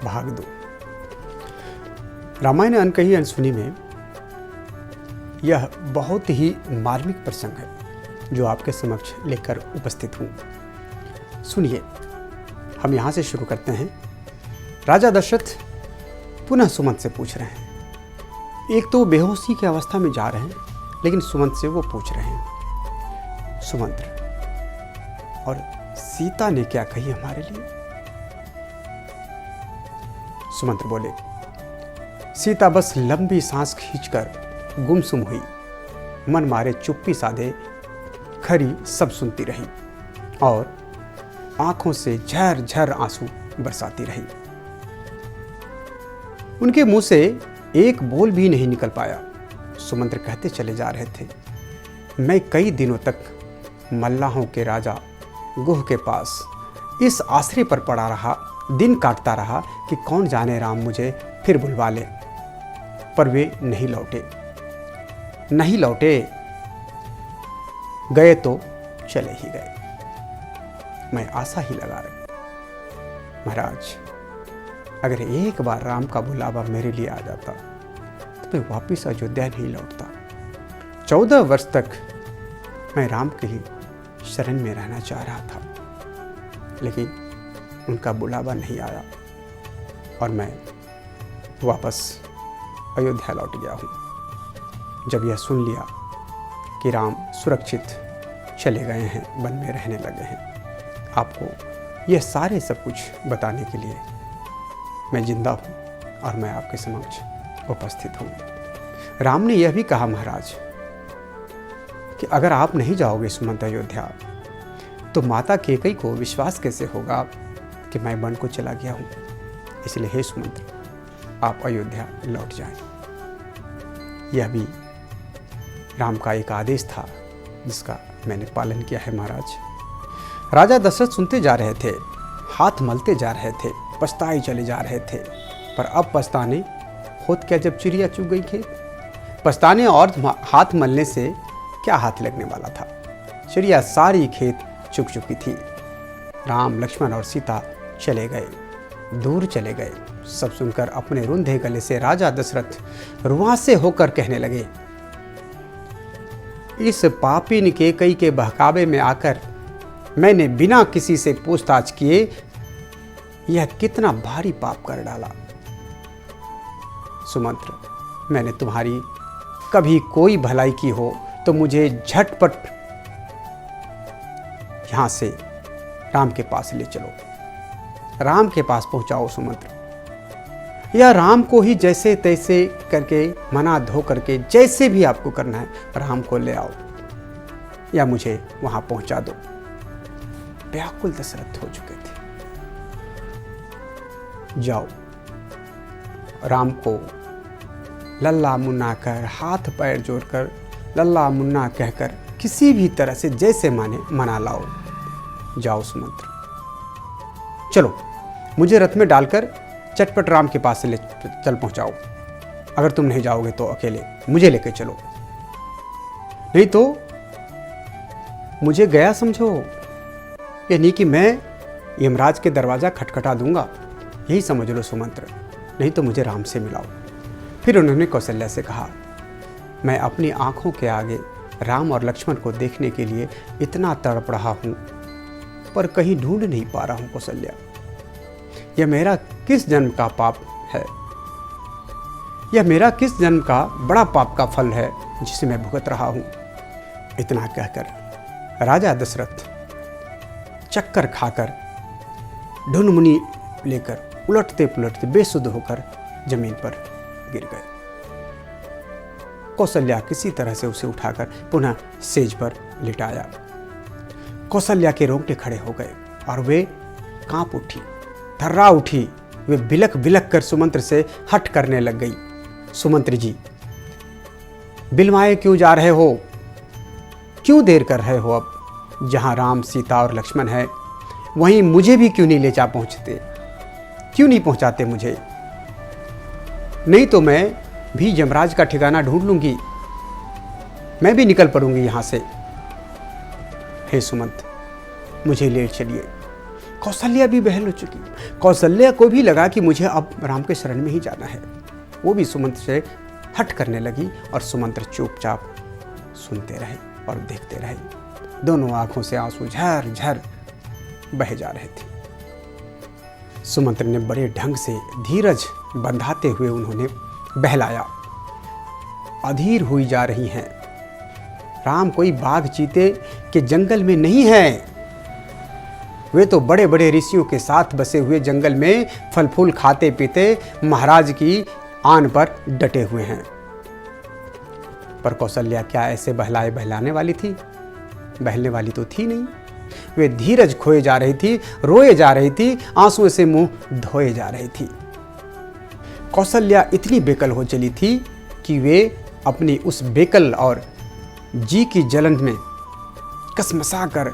भाग 2। रामायण अनकही अनसुनी में यह बहुत ही मार्मिक प्रसंग है जो आपके समक्ष लेकर उपस्थित हूँ। सुनिए, हम यहाँ से शुरू करते हैं। राजा दशरथ पुनः सुमंत से पूछ रहे हैं। एक तो बेहोशी की अवस्था में जा रहे हैं, लेकिन सुमंत से वो पूछ रहे हैं, सुमंत्र, और सीता ने क्या कही हमारे लिए? सुमंत्र बोले, सीता बस लंबी सांस खींचकर गुमसुम हुई, मन मारे चुप्पी साधे खरी सब सुनती रही और आंखों से झर झर आंसू बरसाती रही। उनके मुंह से एक बोल भी नहीं निकल पाया। सुमंत्र कहते चले जा रहे थे, मैं कई दिनों तक मल्लाहों के राजा गुह के पास इस आश्रय पर पड़ा रहा, दिन काटता रहा कि कौन जाने राम मुझे फिर बुलवा ले, पर वे नहीं लौटे, गए तो चले ही गए। मैं आशा ही लगा रही, महाराज, अगर एक बार राम का बुलावा मेरे लिए आ जाता तो मैं वापिस अयोध्या नहीं लौटता। 14 वर्ष तक मैं राम के ही शरण में रहना चाह रहा था, लेकिन उनका बुलावा नहीं आया और मैं वापस अयोध्या लौट गया हूँ। जब यह सुन लिया कि राम सुरक्षित चले गए हैं, वन में रहने लगे हैं, आपको यह सारे सब कुछ बताने के लिए मैं जिंदा हूँ और मैं आपके समक्ष उपस्थित हूँ। राम ने यह भी कहा, महाराज, कि अगर आप नहीं जाओगे सुमंत अयोध्या, तो माता कैकेयी को विश्वास कैसे होगा कि मैं वन को चला गया हूँ। इसलिए हे सुमंत, आप अयोध्या लौट जाएं। यह भी राम का एक आदेश था जिसका मैंने पालन किया है, महाराज। राजा दशरथ सुनते जा रहे थे, हाथ मलते जा रहे थे, पछताए चले जा रहे थे। पर अब पछताने होत क्या जब चिड़िया चुग गई खेत। पछताने और हाथ मलने से क्या हाथ लगने वाला था। चिड़िया सारी खेत चुग चुकी थी। राम, लक्ष्मण और सीता चले गए, दूर चले गए। सब सुनकर अपने रुंधे गले से राजा दशरथ रुआंसे होकर कहने लगे, इस पापी कैकेयी के बहकावे में आकर मैंने बिना किसी से पूछताछ किए यह कितना भारी पाप कर डाला। सुमंत्र, मैंने तुम्हारी कभी कोई भलाई की हो तो मुझे झटपट यहां से राम के पास ले चलो, राम के पास पहुंचाओ सुमंत्र, या राम को ही जैसे तैसे करके मना धो करके जैसे भी आपको करना है राम को ले आओ, या मुझे वहां पहुंचा दो। व्याकुल दशरथ हो चुके थे। जाओ, राम को लल्ला मुन्ना कर, हाथ पैर जोड़कर लल्ला मुन्ना कहकर किसी भी तरह से जैसे माने मना लाओ। जाओ सुमंत्र, चलो, मुझे रथ में डालकर चटपट राम के पास से ले चल पहुंचाओ। अगर तुम नहीं जाओगे तो अकेले मुझे लेकर चलो, नहीं तो मुझे गया समझो, ये नहीं कि मैं यमराज के दरवाजा खटखटा दूंगा, यही समझ लो सुमंत्र, नहीं तो मुझे राम से मिलाओ। फिर उन्होंने कौशल्या से कहा, मैं अपनी आंखों के आगे राम और लक्ष्मण को देखने के लिए इतना तड़प रहा हूं, पर कहीं ढूंढ नहीं पा रहा हूं कौशल्या। यह मेरा किस जन्म का पाप है, यह मेरा किस जन्म का बड़ा पाप का फल है जिसे मैं भुगत रहा हूं। इतना कहकर राजा दशरथ चक्कर खाकर ढुनमुनी लेकर उलटते पुलटते बेसुध होकर जमीन पर गिर गए। कौशल्या किसी तरह से उसे उठाकर पुनः सेज पर लिटाया। कौशल्या के रोंगटे खड़े हो गए और वे कांप उठी, थर्रा उठी। वे बिलक बिलक कर सुमंत्र से हट करने लग गई। सुमंत्र जी, बिलवाए क्यों जा रहे हो? क्यों देर कर रहे हो? अब जहां राम, सीता और लक्ष्मण है, वहीं मुझे भी क्यों नहीं ले जा पहुंचते? क्यों नहीं पहुंचाते मुझे? नहीं तो मैं भी यमराज का ठिकाना ढूंढ लूंगी, मैं भी निकल पड़ूंगी यहां से। हे सुमंत, मुझे ले चलिए। कौशल्या भी बहल हो चुकी। कौशल्या को भी लगा कि मुझे अब राम के शरण में ही जाना है। वो भी सुमंत्र से हट करने लगी और सुमंत्र चुपचाप सुनते रहे और देखते रहे। दोनों आंखों से आंसू झर झर बह जा रहे थे। सुमंत्र ने बड़े ढंग से धीरज बंधाते हुए उन्होंने बहलाया। अधीर हुई जा रही हैं। राम कोई बाघ चीते के जंगल में नहीं है। वे तो बड़े बड़े ऋषियों के साथ बसे हुए जंगल में फल फूल खाते पीते महाराज की आन पर डटे हुए हैं। पर कौशल्या क्या ऐसे बहलाने वाली थी? बहलने वाली तो थी नहीं। वे धीरज खोए जा रही थी, रोए जा रही थी, आंसुओं से मुंह धोए जा रही थी। कौशल्या इतनी बेकल हो चली थी कि वे अपनी उस बेकल और जी की जलन में कसमसा कर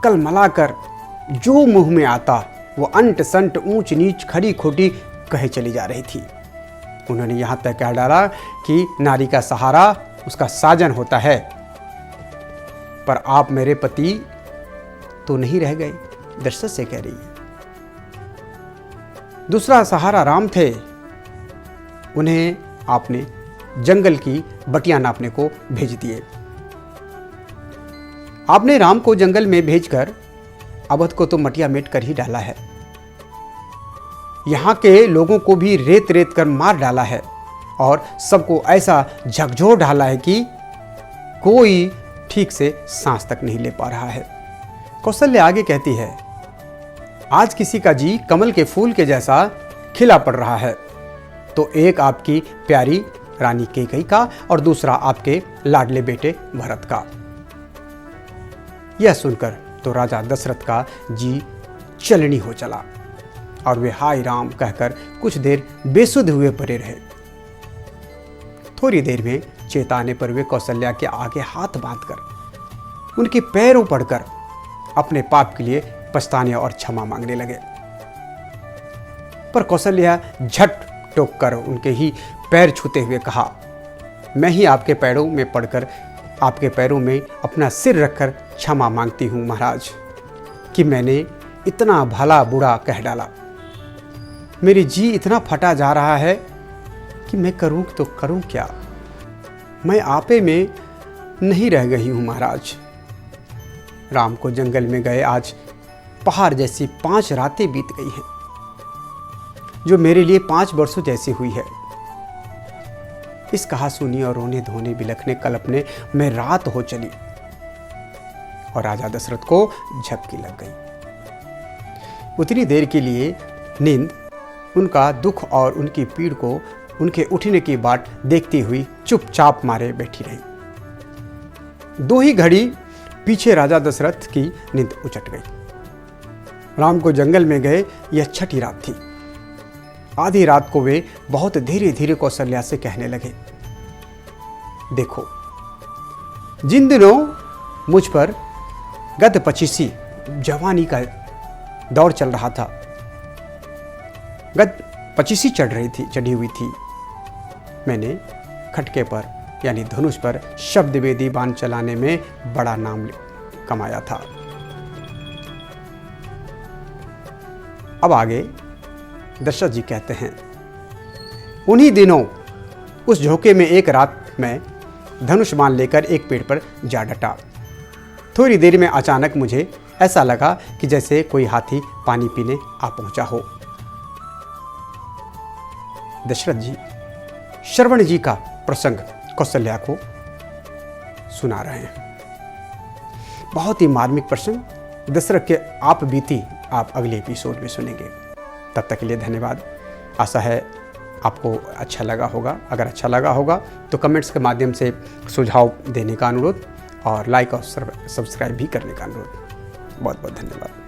कलमला कर जो मुंह में आता वो अंट संट ऊंच नीच खरी खोटी कहे चली जा रही थी। उन्होंने यहां तक कह डाला कि नारी का सहारा उसका साजन होता है, पर आप मेरे पति तो नहीं रह गए। दशरथ से कह रही है। दूसरा सहारा राम थे। उन्हें आपने जंगल की बटियां नापने को भेज दिए। आपने राम को जंगल में भेजकर अवध को तो मटिया मेट कर ही डाला है। यहां के लोगों को भी रेत रेत कर मार डाला है और सबको ऐसा झकझोर डाला है कि कोई ठीक से सांस तक नहीं ले पा रहा है। कौशल्या आगे कहती है, आज किसी का जी कमल के फूल के जैसा खिला पड़ रहा है, तो एक आपकी प्यारी रानी कैकेयी का और दूसरा आपके लाडले बेटे भरत का। यह सुनकर तो राजा दशरथ का जी चलनी हो चला और वे हाय राम कहकर कुछ देर बेसुध हुए पड़े रहे। थोड़ी देर में चेताने पर वे कौशल्या के आगे हाथ बांधकर उनके पैरों पड़कर अपने पाप के लिए पछताने और क्षमा मांगने लगे। पर कौशल्या झट टोक कर उनके ही पैर छूते हुए कहा, मैं ही आपके पैरों में पड़कर आपके पैरों में अपना सिर रखकर क्षमा मांगती हूँ महाराज कि मैंने इतना भला बुरा कह डाला। मेरी जी इतना फटा जा रहा है कि मैं करूँ तो करूँ क्या। मैं आपे में नहीं रह गई हूँ महाराज। राम को जंगल में गए आज पहाड़ जैसी 5 रातें बीत गई हैं, जो मेरे लिए 5 वर्षों जैसी हुई है। इस कहा सुनी और रोने धोने बिलखने कल्पने में रात हो चली और राजा दशरथ को झपकी लग गई। उतनी देर के लिए नींद उनका दुख और उनकी पीड़ को उनके उठने की बाट देखती हुई चुपचाप मारे बैठी रही। 2 ही घड़ी पीछे राजा दशरथ की नींद उचट गई। राम को जंगल में गए यह 6ठी रात थी। आधी रात को वे बहुत धीरे धीरे कौशल्या से कहने लगे, देखो जिन दिनों मुझ पर गत 25 जवानी का दौर चल रहा था, गत 25 चढ़ी हुई थी, मैंने खटके पर यानी धनुष पर शब्द वेदी बाण चलाने में बड़ा नाम कमाया था। अब आगे दशरथ जी कहते हैं, उन्हीं दिनों उस झोंके में एक रात में धनुष बाण लेकर एक पेड़ पर जा डटा। थोड़ी देर में अचानक मुझे ऐसा लगा कि जैसे कोई हाथी पानी पीने आ पहुंचा हो। दशरथ जी श्रवण जी का प्रसंग कौशल्या को सुना रहे हैं। बहुत ही मार्मिक प्रसंग दशरथ के आप बीती आप अगले एपिसोड में सुनेंगे। तब तक के लिए धन्यवाद। आशा है आपको अच्छा लगा होगा। अगर अच्छा लगा होगा तो कमेंट्स के माध्यम से सुझाव देने का अनुरोध और लाइक और सब्सक्राइब भी करने का अनुरोध। बहुत बहुत धन्यवाद।